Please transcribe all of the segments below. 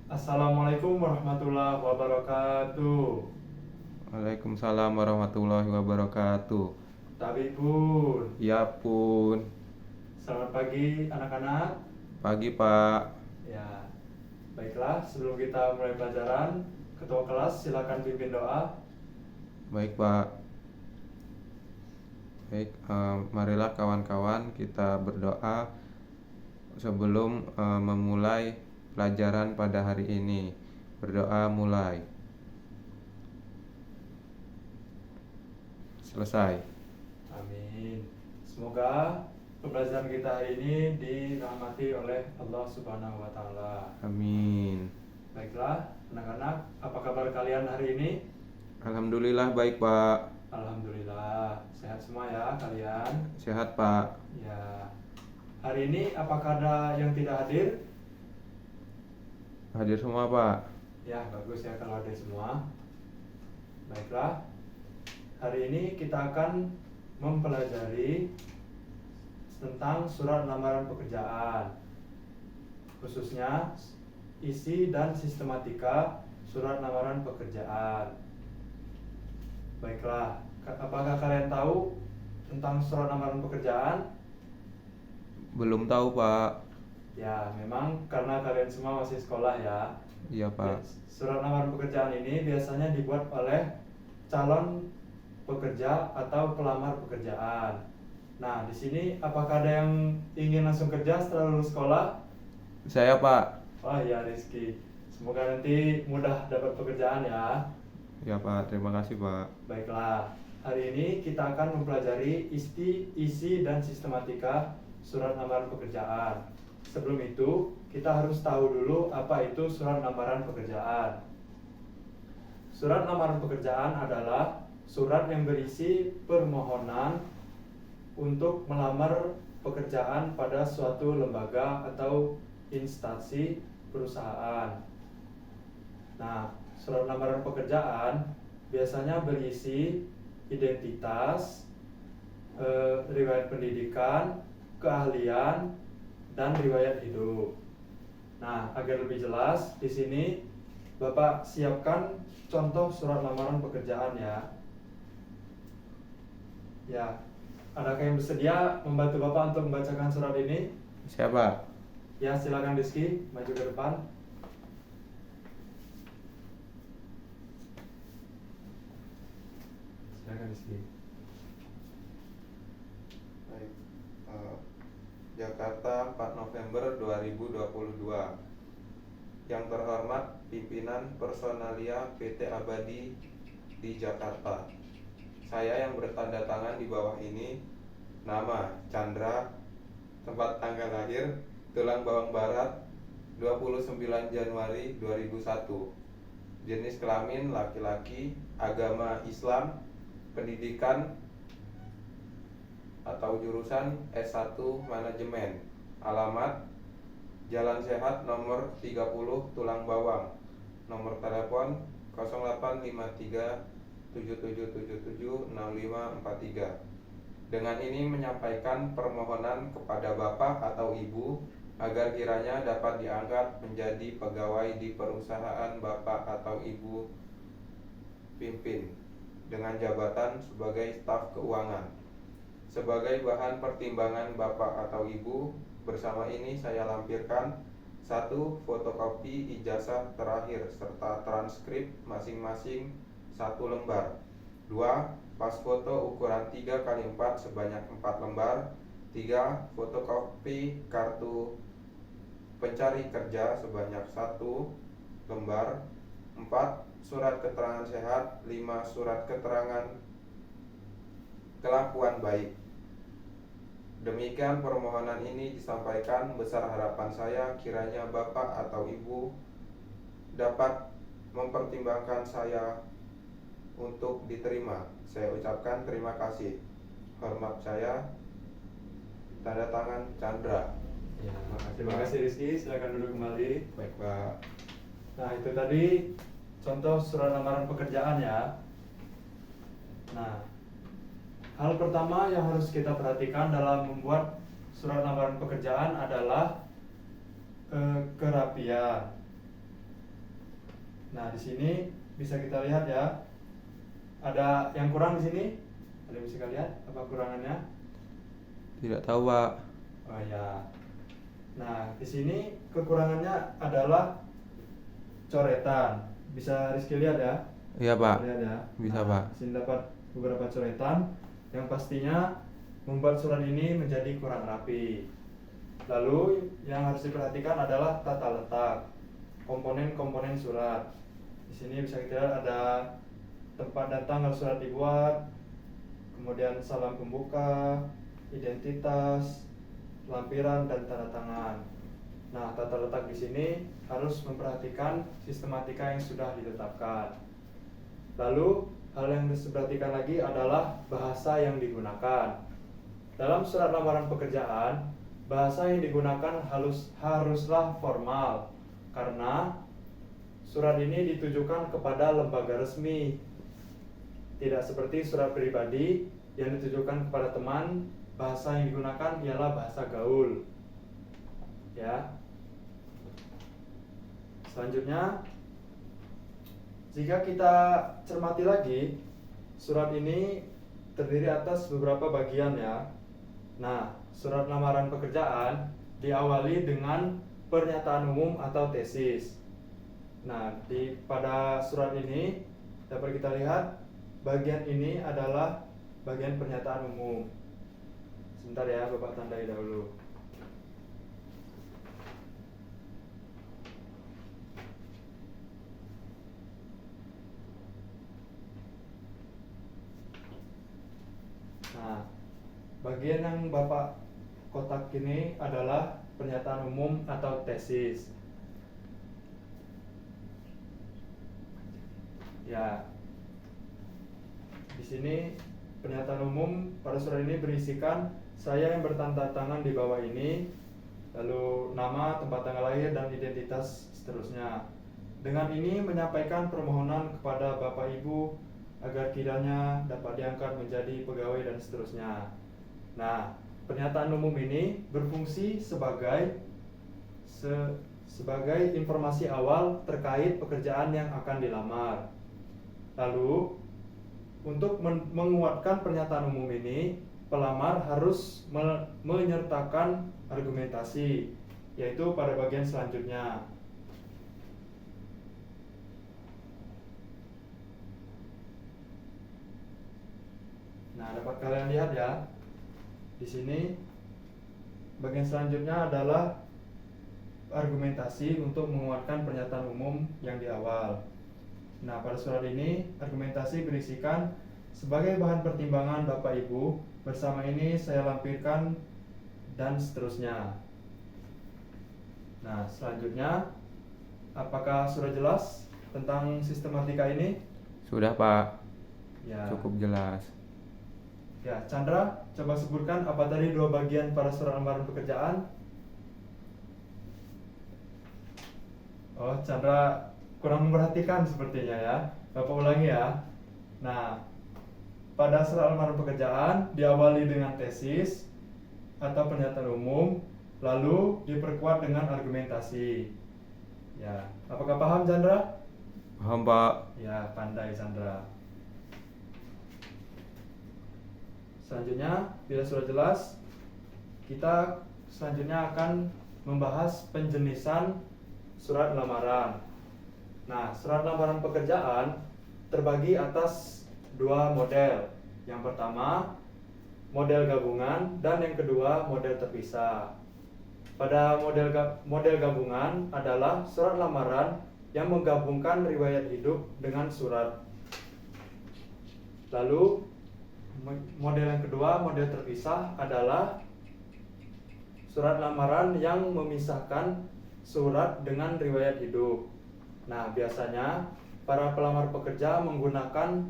Assalamualaikum warahmatullahi wabarakatuh. Waalaikumsalam warahmatullahi wabarakatuh. Tapi pun, Ya pun. selamat pagi anak-anak. Pagi Pak. Ya, baiklah sebelum kita mulai pelajaran, ketua kelas silakan pimpin doa. Baik Pak. Baik, marilah kawan-kawan kita berdoa sebelum memulai pelajaran pada hari ini. Berdoa mulai. Selesai. Amin. Semoga pembelajaran kita hari ini dirahmati oleh Allah Subhanahu wa Ta'ala. Amin. Baiklah, anak-anak, apa kabar kalian hari ini? Alhamdulillah baik Pak. Alhamdulillah, sehat semua ya kalian. Sehat Pak. Ya, hari ini apakah ada yang tidak hadir? Hadir semua Pak. Ya, bagus ya kalau ada semua. Baiklah, hari ini kita akan mempelajari tentang surat lamaran pekerjaan, khususnya isi dan sistematika surat lamaran pekerjaan. Baiklah, apakah kalian tahu tentang surat lamaran pekerjaan? Belum tahu Pak. Ya, memang karena kalian semua masih sekolah ya. Iya Pak. Surat lamaran pekerjaan ini biasanya dibuat oleh calon pekerja atau pelamar pekerjaan. Nah, di sini apakah ada yang ingin langsung kerja setelah lulus sekolah? Saya Pak. Wah ya Rizky, semoga nanti mudah dapat pekerjaan ya. Ya Pak, terima kasih Pak. Baiklah, hari ini kita akan mempelajari isi dan sistematika surat lamaran pekerjaan. Sebelum itu, kita harus tahu dulu apa itu surat lamaran pekerjaan. Surat lamaran pekerjaan adalah surat yang berisi permohonan untuk melamar pekerjaan pada suatu lembaga atau instansi perusahaan. Nah, surat lamaran pekerjaan biasanya berisi identitas, riwayat pendidikan, keahlian, dan riwayat hidup. Nah, agar lebih jelas, di sini Bapak siapkan contoh surat lamaran pekerjaan ya. Ya, adakah yang bersedia membantu Bapak untuk membacakan surat ini? Siapa? Ya, silakan Rizky, maju ke depan. Silakan Rizky. Baik. Jakarta 4 November 2022. Yang terhormat pimpinan personalia PT Abadi di Jakarta. Saya yang bertanda tangan di bawah ini. Nama Chandra, tempat tanggal lahir Tulang Bawang Barat 29 Januari 2001. Jenis kelamin laki-laki, agama Islam, pendidikan atau jurusan S1 Manajemen. Alamat Jalan Sehat nomor 30 Tulang Bawang. Nomor telepon 0853 7777 6543. Dengan ini menyampaikan permohonan kepada Bapak atau Ibu agar kiranya dapat diangkat menjadi pegawai di perusahaan Bapak atau Ibu pimpin dengan jabatan sebagai staf keuangan. Sebagai bahan pertimbangan Bapak atau Ibu, bersama ini saya lampirkan 1. Fotokopi ijazah terakhir serta transkrip masing-masing 1 lembar. 2. Pas foto ukuran 3x4 sebanyak 4 lembar. 3. Fotokopi kartu pencari kerja sebanyak 1 lembar. 4. Surat keterangan sehat. 5. Surat keterangan kelakuan baik. Demikian permohonan ini disampaikan. Besar harapan saya kiranya Bapak atau Ibu dapat mempertimbangkan saya untuk diterima. Saya ucapkan terima kasih. Hormat saya, tanda tangan Chandra. Ya, terima kasih Rizky, silakan duduk kembali. Baik Pak. Nah, itu tadi contoh surat lamaran pekerjaan ya. Nah, hal pertama yang harus kita perhatikan dalam membuat surat lamaran pekerjaan adalah kerapian. Nah, di sini bisa kita lihat ya. Ada yang kurang di sini? Ada yang bisa kita lihat apa kurangannya? Tidak tahu, Pak. Oh ya. Nah, di sini kekurangannya adalah coretan. Bisa Rizky lihat ya? Iya, Pak. Lihat ya. Bisa, Nah, Pak. di sini dapat beberapa coretan yang pastinya membuat surat ini menjadi kurang rapi. Lalu yang harus diperhatikan adalah tata letak komponen-komponen surat. Di sini bisa kita lihat ada tempat dan tanggal surat dibuat, kemudian salam pembuka, identitas, lampiran dan tanda tangan. Nah, tata letak di sini harus memperhatikan sistematika yang sudah ditetapkan. Lalu, hal yang harus diperhatikan lagi adalah bahasa yang digunakan. Dalam surat lamaran pekerjaan, bahasa yang digunakan haruslah formal, karena surat ini ditujukan kepada lembaga resmi. Tidak seperti surat pribadi yang ditujukan kepada teman, bahasa yang digunakan ialah bahasa gaul. Ya. Selanjutnya, jika kita cermati lagi, surat ini terdiri atas beberapa bagian ya. Nah, surat lamaran pekerjaan diawali dengan pernyataan umum atau tesis. Nah, pada surat ini dapat kita lihat bagian ini adalah bagian pernyataan umum. Sebentar ya, Bapak tandai dahulu. Nah, bagian yang Bapak kotak ini adalah pernyataan umum atau tesis. Ya, di sini pernyataan umum pada surat ini berisikan saya yang bertanda tangan di bawah ini, lalu nama, tempat tanggal lahir, dan identitas seterusnya. Dengan ini menyampaikan permohonan kepada Bapak Ibu agar kiranya dapat diangkat menjadi pegawai dan seterusnya. Nah, pernyataan umum ini berfungsi sebagai informasi awal terkait pekerjaan yang akan dilamar. Lalu, untuk menguatkan pernyataan umum ini, pelamar harus menyertakan argumentasi, yaitu pada bagian selanjutnya. Nah, dapat kalian lihat ya. Di sini bagian selanjutnya adalah argumentasi untuk menguatkan pernyataan umum yang di awal. Nah, pada surat ini argumentasi berisikan sebagai bahan pertimbangan Bapak Ibu, bersama ini saya lampirkan dan seterusnya. Nah, selanjutnya apakah sudah jelas tentang sistematika ini? Sudah, Pak. Ya. Cukup jelas. Ya, Chandra, coba sebutkan apa tadi dua bagian pada surat lamaran pekerjaan? Oh, Chandra kurang memperhatikan sepertinya ya. Bapak ulangi ya. Nah, pada surat lamaran pekerjaan diawali dengan tesis atau pernyataan umum, lalu diperkuat dengan argumentasi. Ya, apakah paham Chandra? Paham, Pak. Ya, pandai Chandra. Selanjutnya, bila sudah jelas, kita selanjutnya akan membahas penjenisan surat lamaran. Nah, surat lamaran pekerjaan terbagi atas dua model. Yang pertama, model gabungan, dan yang kedua, model terpisah. Pada model gabungan adalah surat lamaran yang menggabungkan riwayat hidup dengan surat. Lalu, model yang kedua, model terpisah adalah surat lamaran yang memisahkan surat dengan riwayat hidup. Nah, biasanya para pelamar pekerja menggunakan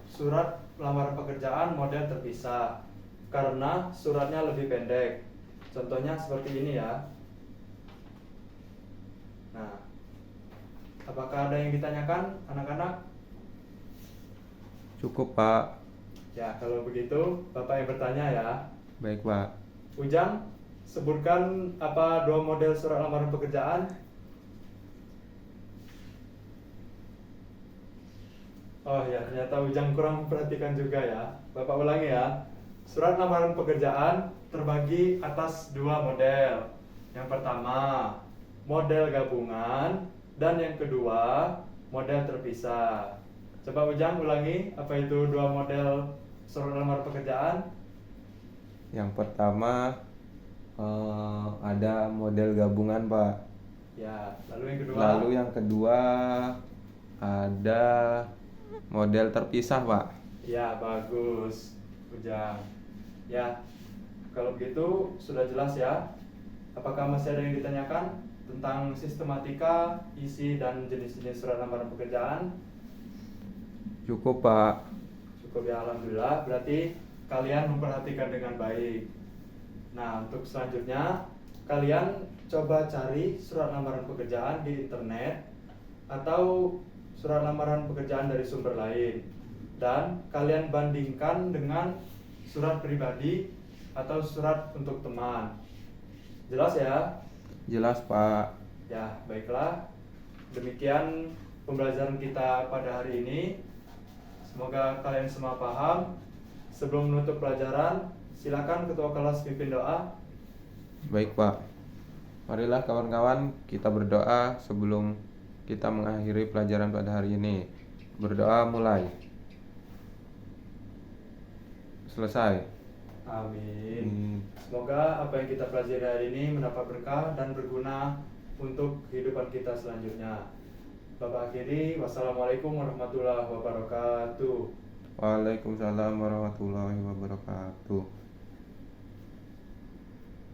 surat lamaran pekerjaan model terpisah karena suratnya lebih pendek. Contohnya seperti ini ya. Nah, apakah ada yang ditanyakan anak-anak? Cukup, Pak. Ya, kalau begitu Bapak yang bertanya ya. Baik, Pak. Ujang, sebutkan apa dua model surat lamaran pekerjaan? Oh ya, ternyata Ujang kurang memperhatikan juga ya. Bapak ulangi ya. Surat lamaran pekerjaan terbagi atas dua model. Yang pertama, model gabungan, dan yang kedua, model terpisah. Coba Ujang ulangi, apa itu dua model surat lamaran pekerjaan? Yang pertama ada model gabungan, Pak. Ya, lalu yang kedua? Lalu yang kedua ada model terpisah, Pak. Ya, bagus, Ujang. Ya, kalau begitu sudah jelas ya. Apakah masih ada yang ditanyakan tentang sistematika, isi, dan jenis-jenis surat lamaran pekerjaan? Cukup, Pak. Cukup ya, alhamdulillah. Berarti kalian memperhatikan dengan baik. Nah, untuk selanjutnya, kalian coba cari surat lamaran pekerjaan di internet atau surat lamaran pekerjaan dari sumber lain. Dan kalian bandingkan dengan surat pribadi atau surat untuk teman. Jelas ya? Jelas, Pak. Ya, baiklah. Demikian pembelajaran kita pada hari ini. Semoga kalian semua paham. Sebelum menutup pelajaran, silakan ketua kelas pimpin doa. Baik, Pak. Marilah kawan-kawan kita berdoa sebelum kita mengakhiri pelajaran pada hari ini. Berdoa mulai. Selesai. Amin. Semoga apa yang kita pelajari hari ini mendapat berkah dan berguna untuk kehidupan kita selanjutnya. Bapak akhiri, wassalamualaikum warahmatullahi wabarakatuh. Waalaikumsalam warahmatullahi wabarakatuh.